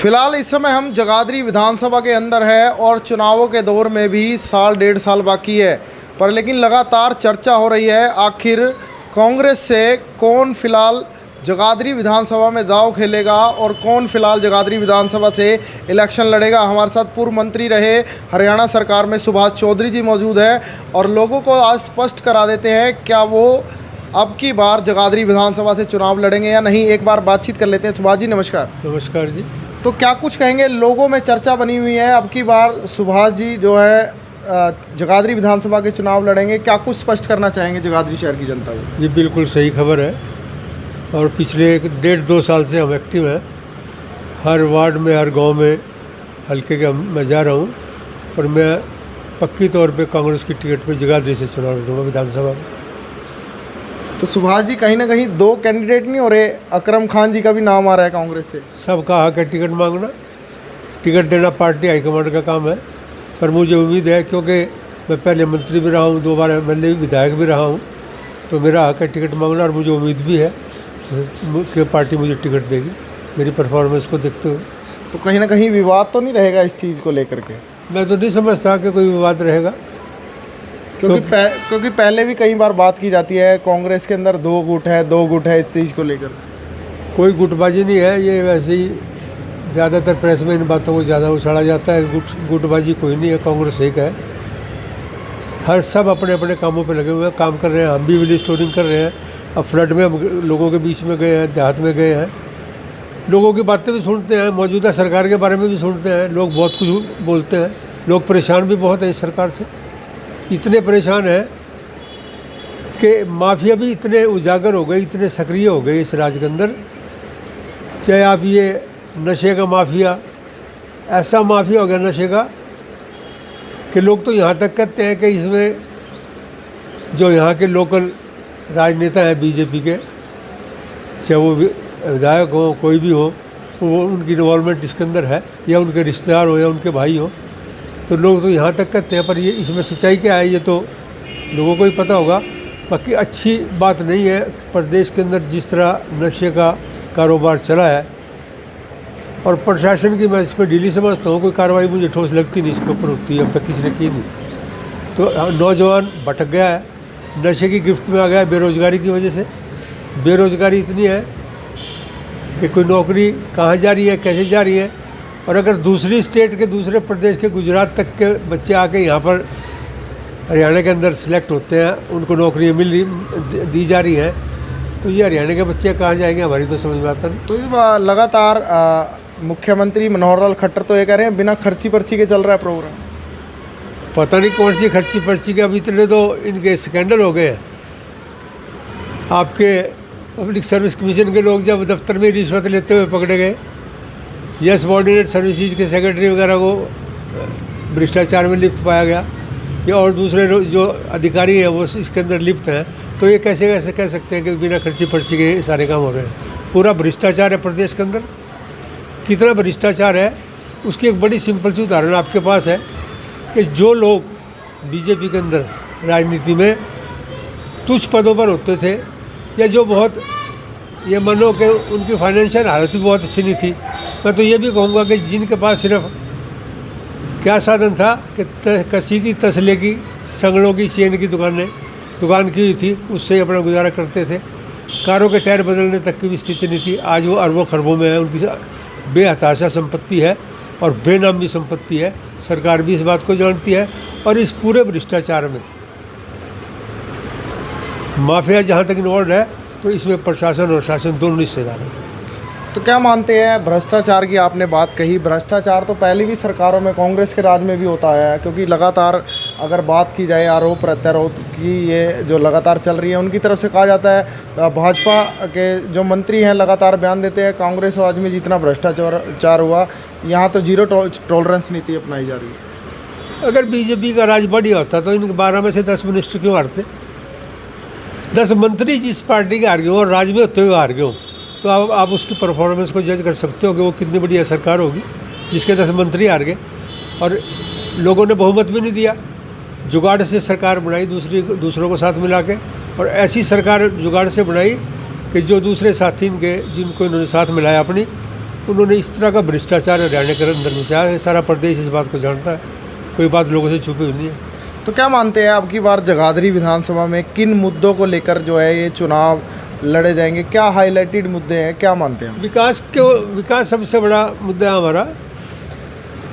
फिलहाल इस समय हम जगाधरी विधानसभा के अंदर है और चुनावों के दौर में भी साल डेढ़ साल बाकी है, पर लेकिन लगातार चर्चा हो रही है आखिर कांग्रेस से कौन फिलहाल जगाधरी विधानसभा में दांव खेलेगा और कौन फिलहाल जगाधरी विधानसभा से इलेक्शन लड़ेगा। हमारे साथ पूर्व मंत्री रहे हरियाणा सरकार में सुभाष चौधरी जी मौजूद है और लोगों को आज स्पष्ट करा देते हैं क्या वो अब की बार जगाधरी विधानसभा से चुनाव लड़ेंगे या नहीं। एक बार बातचीत कर लेते हैं। सुभाष जी नमस्कार। नमस्कार जी। तो क्या कुछ कहेंगे, लोगों में चर्चा बनी हुई है अब की बार सुभाष जी जो है जगाधरी विधानसभा के चुनाव लड़ेंगे, क्या कुछ स्पष्ट करना चाहेंगे जगाधरी शहर की जनता को? ये बिल्कुल सही खबर है और पिछले 1.5-2 साल से हम एक्टिव हैं। हर वार्ड में, हर गांव में हल्के के मैं जा रहा हूं और मैं पक्की तौर पे कांग्रेस की टिकट पे जगाधरी से चुनाव लड़ूंगा विधानसभा में। तो सुभाष जी कहीं ना कहीं दो कैंडिडेट नहीं हो रहे, अकरम खान जी का भी नाम आ रहा है कांग्रेस से। सबका हक है टिकट मांगना, टिकट देना पार्टी हाईकमांड का काम है। पर मुझे उम्मीद है, क्योंकि मैं पहले मंत्री भी रहा हूँ, 2 बार एमएलए भी, विधायक भी रहा हूँ, तो मेरा हक है टिकट मांगना और मुझे उम्मीद भी है कि पार्टी मुझे टिकट देगी मेरी परफॉर्मेंस को देखते हुए। तो कहीं ना कहीं विवाद तो नहीं रहेगा इस चीज़ को लेकर के? मैं तो नहीं समझता कि कोई विवाद रहेगा, क्योंकि पहले भी कई बार बात की जाती है कांग्रेस के अंदर 2 गुट है इस चीज़ को लेकर। कोई गुटबाजी नहीं है, ये वैसे ही ज़्यादातर प्रेस में इन बातों को ज़्यादा उछाला जाता है। गुटबाजी कोई नहीं है, कांग्रेस एक है। हर सब अपने अपने कामों पे लगे हुए हैं, काम कर रहे हैं। हम भी विलेज स्टोरिंग कर रहे हैं। अब फ्लड में हम लोगों के बीच में गए हैं, देहात में गए हैं, लोगों की बातें भी सुनते हैं, मौजूदा सरकार के बारे में भी सुनते हैं। लोग बहुत कुछ बोलते हैं, लोग परेशान भी बहुत हैं इस सरकार से। इतने परेशान हैं कि माफिया भी इतने उजागर हो गए, इतने सक्रिय हो गए इस राज्य के अंदर। चाहे आप ये नशे का माफिया, ऐसा माफिया हो गया नशे का कि लोग तो यहाँ तक कहते हैं कि इसमें जो यहाँ के लोकल राजनेता हैं बीजेपी के, चाहे वो विधायक हो, कोई भी हो, वो उनकी इन्वॉल्वमेंट इसके अंदर है, या उनके रिश्तेदार हो या उनके भाई हो, तो लोग तो यहाँ तक कहते हैं। पर ये इसमें सच्चाई क्या है ये तो लोगों को ही पता होगा। बाकी अच्छी बात नहीं है प्रदेश के अंदर जिस तरह नशे का कारोबार चला है, और प्रशासन की मैं इस पर ढीली समझता हूँ। कोई कार्रवाई मुझे ठोस लगती नहीं इसके ऊपर होती है, अब तक किसी ने की नहीं। तो नौजवान भटक गया है, नशे की गिरफ्त में आ गया है बेरोज़गारी की वजह से। बेरोज़गारी इतनी है कि कोई नौकरी कहाँ जा रही है, कैसे जा रही है। और अगर दूसरी स्टेट के, दूसरे प्रदेश के, गुजरात तक के बच्चे आके यहाँ पर हरियाणा के अंदर सिलेक्ट होते हैं, उनको नौकरियाँ दी जा रही हैं, तो ये हरियाणा के बच्चे कहाँ जाएंगे, हमारी तो समझ में आता नहीं। तो लगातार मुख्यमंत्री मनोहर लाल खट्टर तो ये कह रहे हैं बिना खर्ची पर्ची के चल रहा है प्रोग्राम। पता नहीं कौन सी खर्ची पर्ची के, अब इतने तो इनके स्कैंडल हो गए हैं। आपके पब्लिक सर्विस कमीशन के लोग जब दफ्तर में रिश्वत लेते हुए पकड़े गए, या सबॉर्डिनेट सर्विसेज के सेक्रेटरी वगैरह को भ्रष्टाचार में लिप्त पाया गया, या और दूसरे जो अधिकारी हैं वो इसके अंदर लिप्त हैं, तो ये कैसे कह सकते हैं कि बिना खर्ची पर्ची के सारे काम हो रहे हैं? पूरा भ्रष्टाचार है प्रदेश के अंदर। कितना भ्रष्टाचार है उसकी एक बड़ी सिंपल सी उदाहरण आपके पास है कि जो लोग बीजेपी के अंदर राजनीति में तुच्छ पदों पर होते थे, या जो बहुत ये मानो कि उनकी फाइनेंशियल हालत भी बहुत अच्छी नहीं थी, मैं तो ये भी कहूँगा कि जिनके पास सिर्फ क्या साधन था कि कसी की, तसले की, संगड़ों की, चेन की दुकान की हुई थी, उससे अपना गुजारा करते थे। कारों के टायर बदलने तक की भी स्थिति नहीं थी। आज वो अरबों खरबों में है, उनकी बेहताशा संपत्ति है और बेनामी संपत्ति है। सरकार भी इस बात को जानती है। और इस पूरे भ्रष्टाचार में माफिया जहाँ तक इन्वॉल्व है, तो इसमें प्रशासन और शासन दोनों हिस्सेदार हैं। तो क्या मानते हैं, भ्रष्टाचार की आपने बात कही, भ्रष्टाचार तो पहले भी सरकारों में, कांग्रेस के राज में भी होता आया है, क्योंकि लगातार अगर बात की जाए आरोप प्रत्यारोप की, ये जो लगातार चल रही है, उनकी तरफ से कहा जाता है भाजपा के जो मंत्री हैं लगातार बयान देते हैं कांग्रेस राज में जितना भ्रष्टाचार हुआ, यहाँ तो 0 टॉलरेंस नीति अपनाई जा रही है। अगर बीजेपी का राज बढ़िया होता तो इनके 12 में से 10 मिनिस्टर क्यों हारते? 10 मंत्री जिस पार्टी के हार गए और राज में होते हुए हार गए, तो आप उसकी परफॉर्मेंस को जज कर सकते हो कि वो कितनी बढ़िया सरकार होगी जिसके 10 मंत्री हार गए और लोगों ने बहुमत भी नहीं दिया। जुगाड़ से सरकार बनाई दूसरों को साथ मिला के, और ऐसी सरकार जुगाड़ से बनाई कि जो दूसरे साथी इनके, जिनको इन्होंने साथ मिलाया अपनी, उन्होंने इस तरह का भ्रष्टाचार हरियाणा के अंदर मचाया है। सारा प्रदेश इस बात को जानता है, कोई बात लोगों से छुपी हुई नहीं है। तो क्या मानते हैं अब की बार जगाधरी विधानसभा में किन मुद्दों को लेकर जो है ये चुनाव लड़े जाएंगे? क्या हाईलाइटेड मुद्दे हैं, क्या मानते हैं? विकास सबसे बड़ा मुद्दा है हमारा।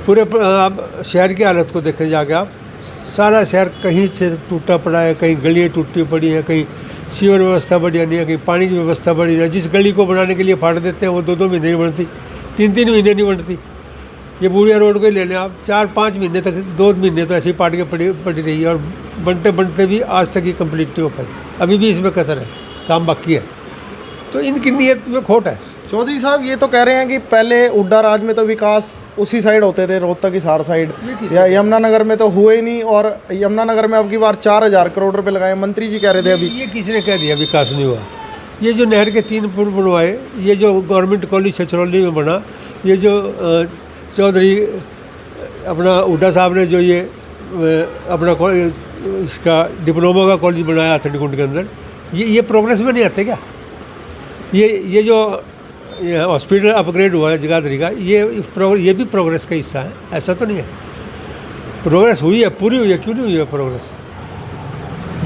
पूरे आप शहर की हालत को देखें जाके, आप सारा शहर कहीं से टूटा पड़ा है, कहीं गलियाँ टूटी पड़ी हैं, कहीं सीवर व्यवस्था बढ़िया नहीं है, कहीं पानी की व्यवस्था बढ़िया है। जिस गली को बनाने के लिए फाड़ देते हैं वो 2-2 महीने नहीं बनती, 3-3 महीने नहीं बनती। ये बूढ़िया रोड को ही ले लें आप, 4-5 महीने तक, 2 महीने तो ऐसे ही पाट के पड़ी रही है, और बनते बनते भी आज तक ये कंप्लीट नहीं हो पाई। अभी भी इसमें कसर है, काम बाकी है, तो इनकी नीयत में खोट है। चौधरी साहब ये तो कह रहे हैं कि पहले हुड्डा राज में तो विकास उसी साइड होते थे, रोहतक हिसार साइड, या यमुनानगर में तो हुए ही नहीं, और यमुनानगर में अब की बार 4,000 करोड़ रुपए लगाए। मंत्री जी कह रहे थे अभी। ये किसी ने कह दिया विकास नहीं हुआ? ये जो नहर के 3 पुल बनवाए, ये जो गवर्नमेंट कॉलेज छछरौली में बना, ये जो चौधरी अपना हुड्डा साहब ने जो ये अपना इसका डिप्लोमा का कॉलेज बनाया हथनीकुंड के अंदर, ये प्रोग्रेस में नहीं आते क्या? ये जो हॉस्पिटल अपग्रेड हुआ है जगाधरी का, ये भी प्रोग्रेस का हिस्सा है, ऐसा तो नहीं है। प्रोग्रेस हुई है, पूरी हुई है, क्यों नहीं हुई है प्रोग्रेस?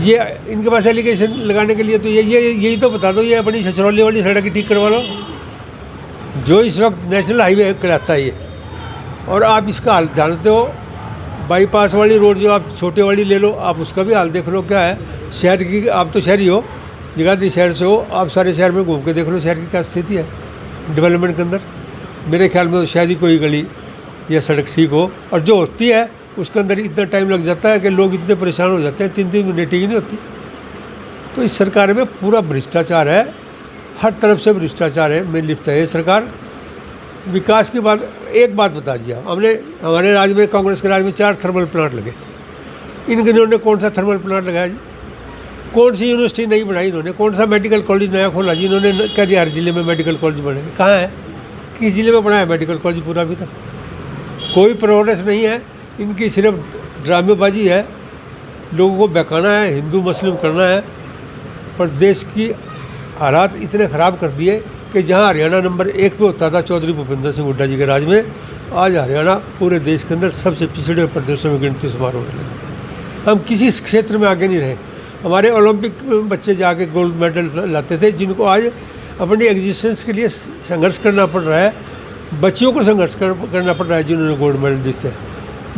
ये इनके पास एलिगेशन लगाने के लिए तो यही तो बता दो, ये अपनी छछरौली वाली सड़क ही ठीक करवा लो, जो इस वक्त नेशनल हाईवे कहलाता है ये। और आप इसका हाल जानते हो, बाईपास वाली रोड जो आप छोटे वाली ले लो, आप उसका भी हाल देख लो क्या है। शहर की, आप तो शहरी हो, जगाधरी शहर से हो, आप सारे शहर में घूम के देख लो शहर की क्या स्थिति है डेवलपमेंट के अंदर। मेरे ख्याल में तो शायद ही कोई गली या सड़क ठीक हो, और जो होती है उसके अंदर इतना टाइम लग जाता है कि लोग इतने परेशान हो जाते हैं, 3-3 महीने ठीक नहीं होती। तो इस सरकार में पूरा भ्रष्टाचार है, हर तरफ से भ्रष्टाचार है, में लिप्त है ये सरकार। विकास की बात, एक बात बता दिया हमने, हमारे राज्य में, कांग्रेस के राज्य में 4 थर्मल प्लांट लगे। इन्होंने कौन सा थर्मल प्लांट लगाया जी? कौन सी यूनिवर्सिटी नहीं बनाई इन्होंने? कौन सा मेडिकल कॉलेज नया खोला जी? इन्होंने कह दिया हर जिले में मेडिकल कॉलेज बनेंगे। कहाँ है? किस जिले में बना है मेडिकल कॉलेज पूरा? अभी तक कोई प्रोग्रेस नहीं है। इनकी सिर्फ ड्रामेबाजी है, लोगों को बहकाना है, हिंदू मुस्लिम करना है। पर देश की हालात इतने ख़राब कर दिए कि जहाँ हरियाणा नंबर 1 पे होता था चौधरी भूपेंद्र सिंह हुड्डा जी के राज में, आज हरियाणा पूरे देश के अंदर सबसे पिछड़े हुए प्रदेशों में गिनती शुमार होने लगे। हम किसी क्षेत्र में आगे नहीं रहे। हमारे ओलंपिक में बच्चे जाके गोल्ड मेडल लाते थे, जिनको आज अपनी एग्जिस्टेंस के लिए संघर्ष करना पड़ रहा है। बच्चियों को संघर्ष करना पड़ रहा है जिन्होंने गोल्ड मेडल जीते।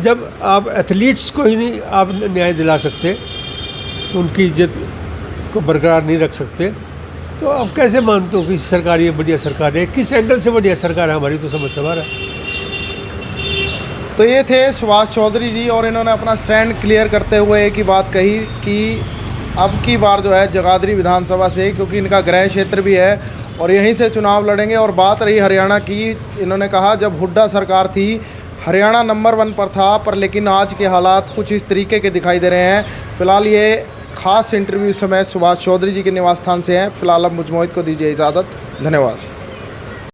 जब आप एथलीट्स को ही नहीं आप न्याय दिला सकते, उनकी इज्जत को बरकरार नहीं रख सकते, तो आप कैसे मानते हो कि सरकार ये बढ़िया सरकार है? किस एंगल से बढ़िया सरकार है हमारी, तो समझ सवाल है। तो ये थे सुभाष चौधरी जी, और इन्होंने अपना स्टैंड क्लियर करते हुए एक ही बात कही कि अब की बार जो है जगाधरी विधानसभा से, क्योंकि इनका गृह क्षेत्र भी है और यहीं से चुनाव लड़ेंगे। और बात रही हरियाणा की, इन्होंने कहा जब हुड्डा सरकार थी हरियाणा नंबर 1 पर था, पर लेकिन आज के हालात कुछ इस तरीके के दिखाई दे रहे हैं। फिलहाल ये खास इंटरव्यू इस समय सुभाष चौधरी जी के निवास स्थान से हैं। फिलहाल अब मुझ मोहित को दीजिए इजाज़त। धन्यवाद।